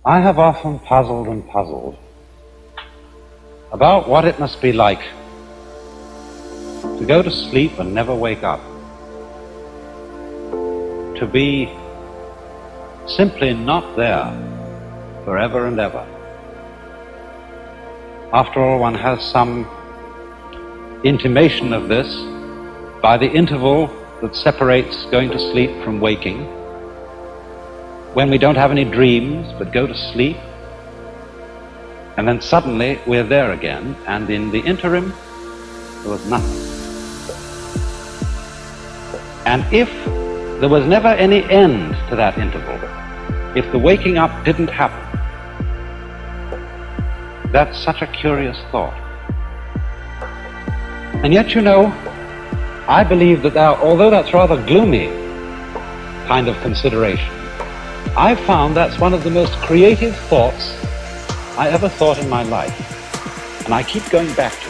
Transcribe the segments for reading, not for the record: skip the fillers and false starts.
I have often puzzled and puzzled about what it must be like to go to sleep and never wake up, to be simply not there forever and ever. After all, one has some intimation of this by the interval that separates going to sleep from waking, when we don't have any dreams but go to sleep, and then suddenly we're there again, and in the interim there was nothing. And if there was never any end to that interval, if the waking up didn't happen, that's such a curious thought. And yet, you know, I believe that although that's rather gloomy kind of consideration, I've found that's one of the most creative thoughts I ever thought in my life, and I keep going back to it.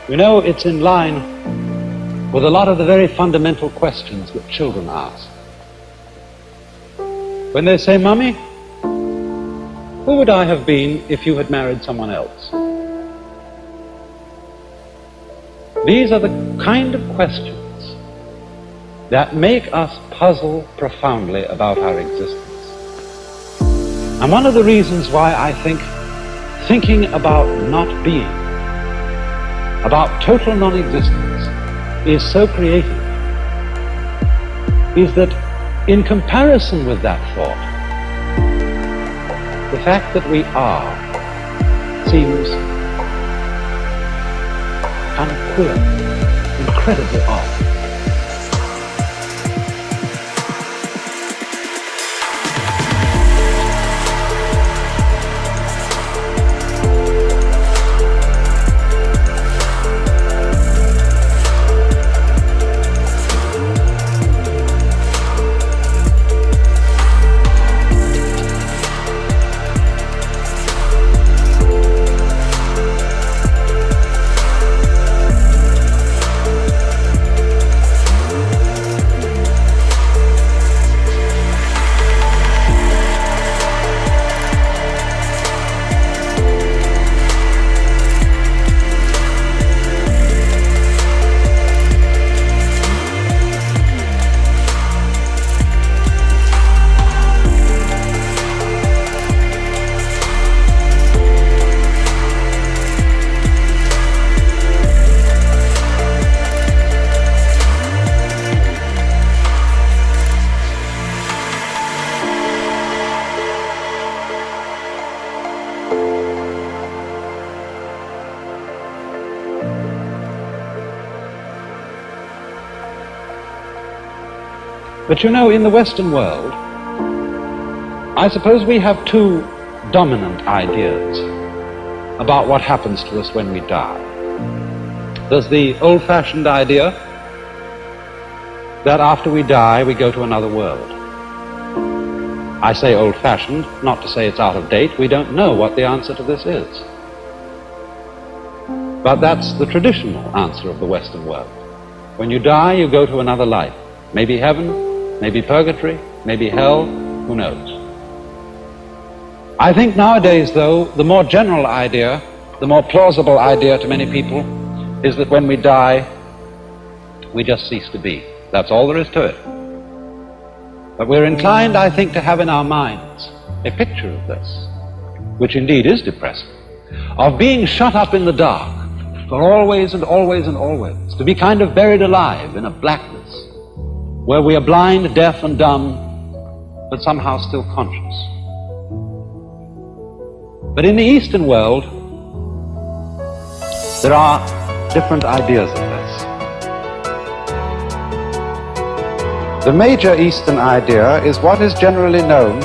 You know, it's in line with a lot of the very fundamental questions that children ask. When they say, "Mummy, who would I have been if you had married someone else?" These are the kind of questions that make us puzzle profoundly about our existence. And one of the reasons why I think thinking about not being, about total non-existence, is so creative, is that in comparison with that thought, the fact that we are seems kind of queer, incredibly odd. But you know, in the Western world, I suppose we have two dominant ideas about what happens to us when we die. There's the old-fashioned idea that after we die, we go to another world. I say old-fashioned, not to say it's out of date. We don't know what the answer to this is. But that's the traditional answer of the Western world. When you die, you go to another life. Maybe heaven, maybe purgatory, maybe hell, who knows? I think nowadays, though, the more general idea, the more plausible idea to many people, is that when we die, we just cease to be. That's all there is to it. But we're inclined, I think, to have in our minds a picture of this, which indeed is depressing, of being shut up in the dark for always and always and always, to be kind of buried alive in a blackness where we are blind, deaf, and dumb, but somehow still conscious. But in the Eastern world, there are different ideas of this. The major Eastern idea is what is generally known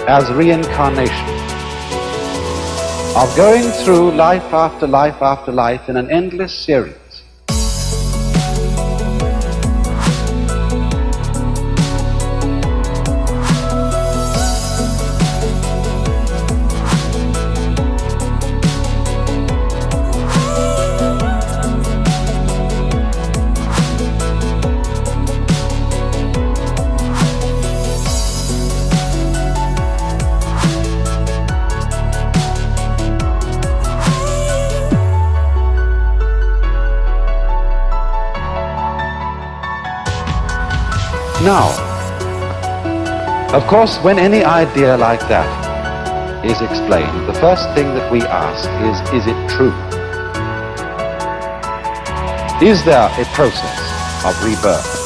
as reincarnation, of going through life after life after life in an endless series. Now, of course, when any idea like that is explained, the first thing that we ask is it true? Is there a process of rebirth?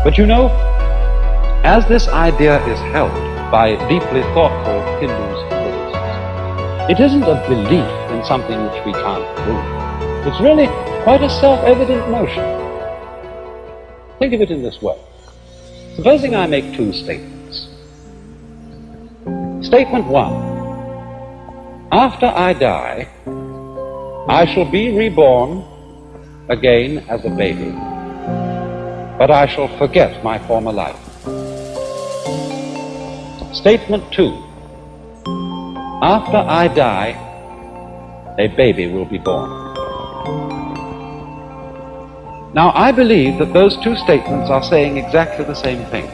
But you know, as this idea is held by deeply thoughtful Hindus and Buddhists, it isn't a belief in something which we can't prove. It's really quite a self-evident notion. Think of it in this way. Supposing I make two statements. Statement one: after I die, I shall be reborn again as a baby, but I shall forget my former life. Statement two: after I die, a baby will be born. Now, I believe that those two statements are saying exactly the same thing.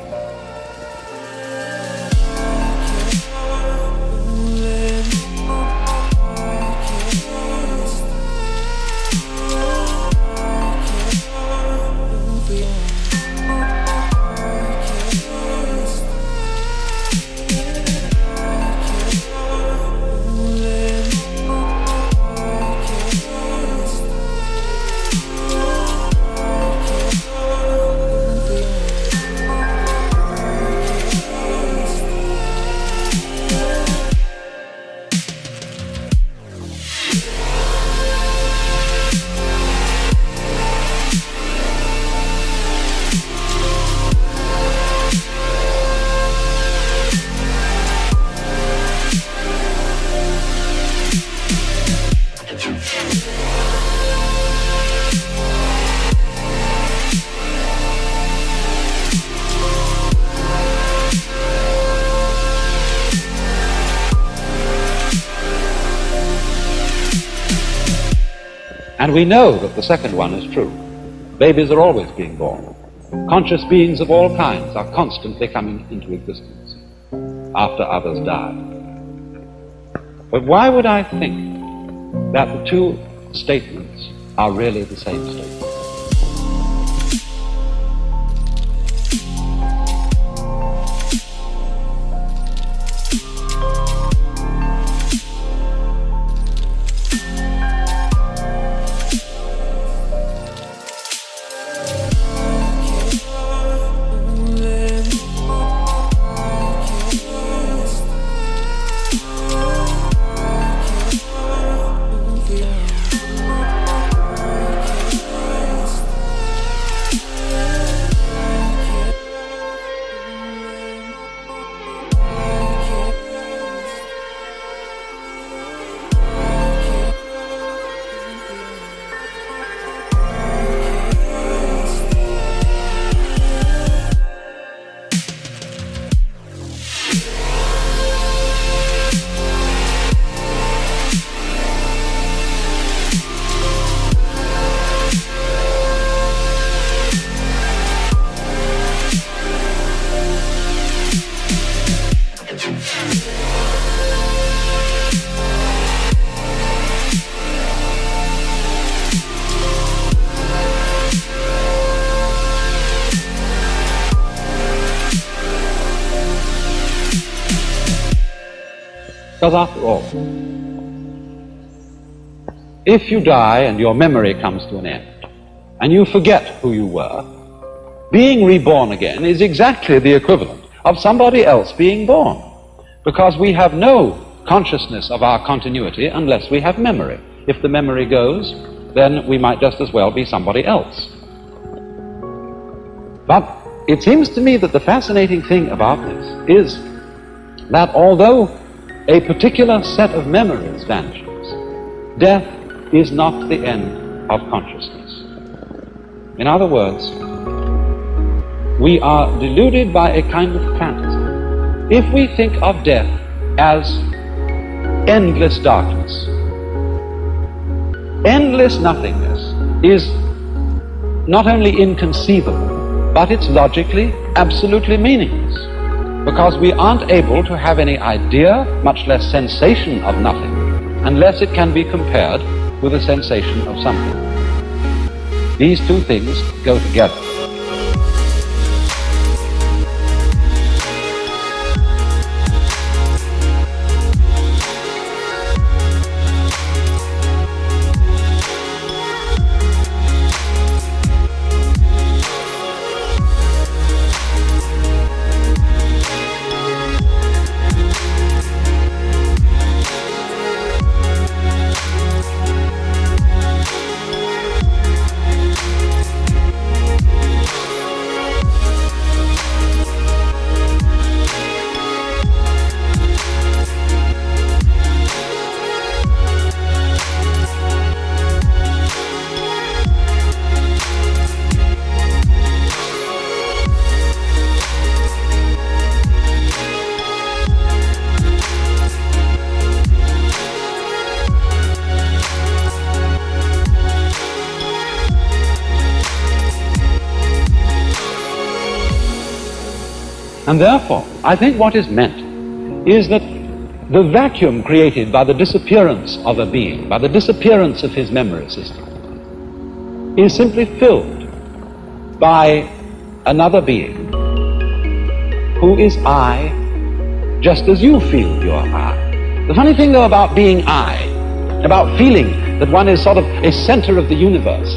And we know that the second one is true. Babies are always being born. Conscious beings of all kinds are constantly coming into existence after others die. But why would I think that the two statements are really the same statement? Because after all, if you die and your memory comes to an end, and you forget who you were, being reborn again is exactly the equivalent of somebody else being born, because we have no consciousness of our continuity unless we have memory. If the memory goes, then we might just as well be somebody else. But it seems to me that the fascinating thing about this is that although a particular set of memories vanishes, death is not the end of consciousness. In other words, we are deluded by a kind of fantasy. If we think of death as endless darkness, endless nothingness is not only inconceivable, but it's logically absolutely meaningless, because we aren't able to have any idea, much less sensation of nothing, unless it can be compared with a sensation of something. These two things go together. And therefore, I think what is meant is that the vacuum created by the disappearance of a being, by the disappearance of his memory system, is simply filled by another being who is I, just as you feel you're I. The funny thing, though, about being I, about feeling that one is sort of a center of the universe,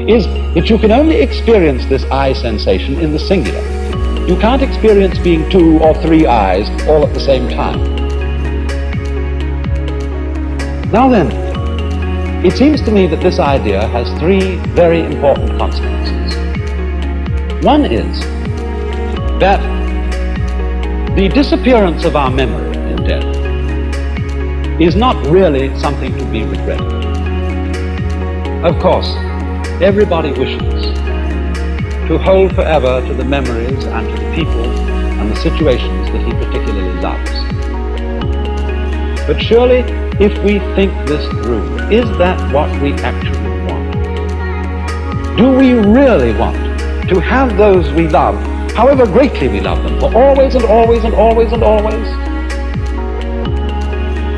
is that you can only experience this I sensation in the singular. You can't experience being two or three eyes all at the same time. Now then, it seems to me that this idea has three very important consequences. One is that the disappearance of our memory in death is not really something to be regretted. Of course, everybody wishes to hold forever to the memories and to the people and the situations that he particularly loves. But surely, if we think this through, is that what we actually Do we really want to have those we love, however greatly we love them, for always and always and always and always?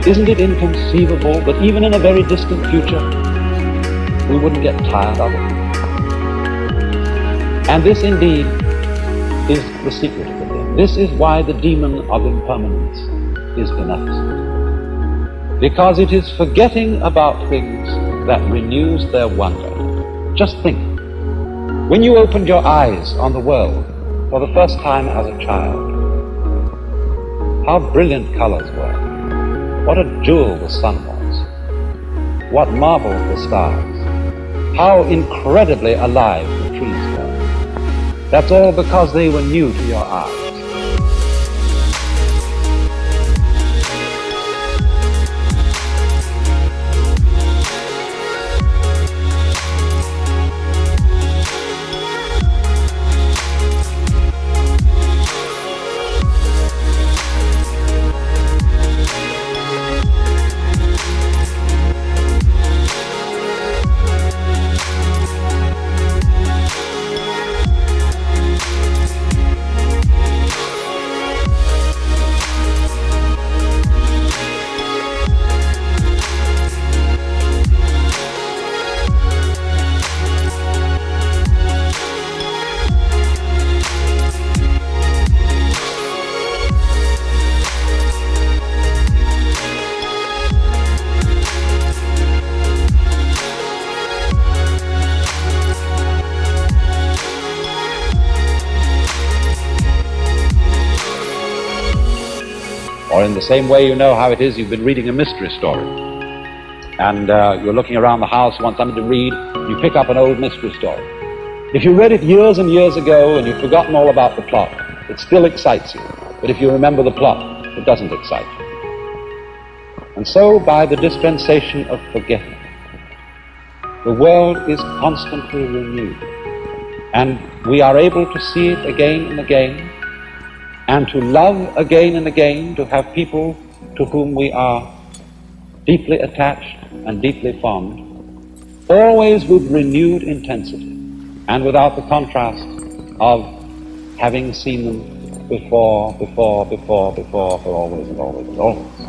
Isn't it inconceivable that even in a very distant future, we wouldn't get tired of it? And this indeed is the secret of the thing. This is why the demon of impermanence is beneficent. Because it is forgetting about things that renews their wonder. Just think, when you opened your eyes on the world for the first time as a child, how brilliant colors were. What a jewel the sun was. What marveled the stars. How incredibly alive the trees were. That's all because they were new to your eyes. Or in the same way, you know how it is, you've been reading a mystery story. And you're looking around the house, you want something to read, you pick up an old mystery story. If you read it years and years ago and you've forgotten all about the plot, it still excites you. But if you remember the plot, it doesn't excite you. And so, by the dispensation of forgetting, the world is constantly renewed. And we are able to see it again and again, and to love again and again, to have people to whom we are deeply attached and deeply fond, always with renewed intensity, and without the contrast of having seen them before, for always and always and always.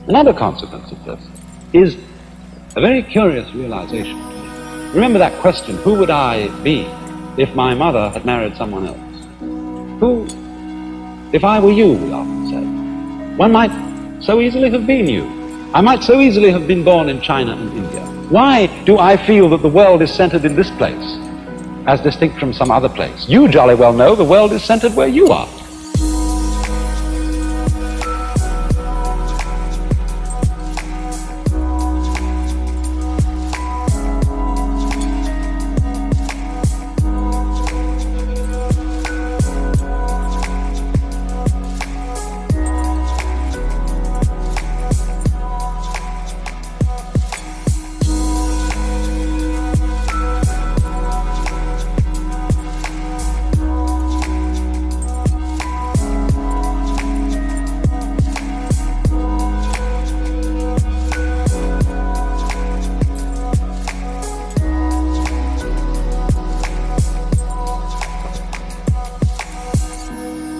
Another consequence of this is a very curious realization. Remember that question, who would I be if my mother had married someone else? Who? If I were you, we often say. One might so easily have been you. I might so easily have been born in China and India. Why do I feel that the world is centered in this place, as distinct from some other place? You jolly well know the world is centered where you are.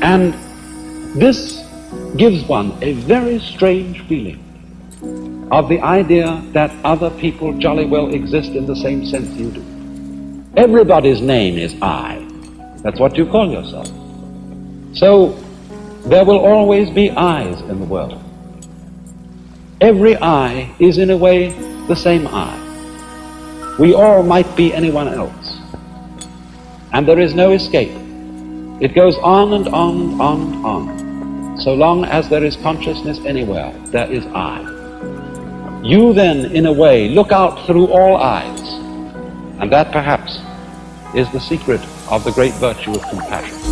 And this gives one a very strange feeling of the idea that other people jolly well exist in the same sense you do. Everybody's name is I. That's what you call yourself. So there will always be I's in the world. Every I is in a way the same I. We all might be anyone else. And there is no escape. It goes on and on and on and on. So long as there is consciousness anywhere, there is I. You then, in a way, look out through all eyes. And that, perhaps, is the secret of the great virtue of compassion.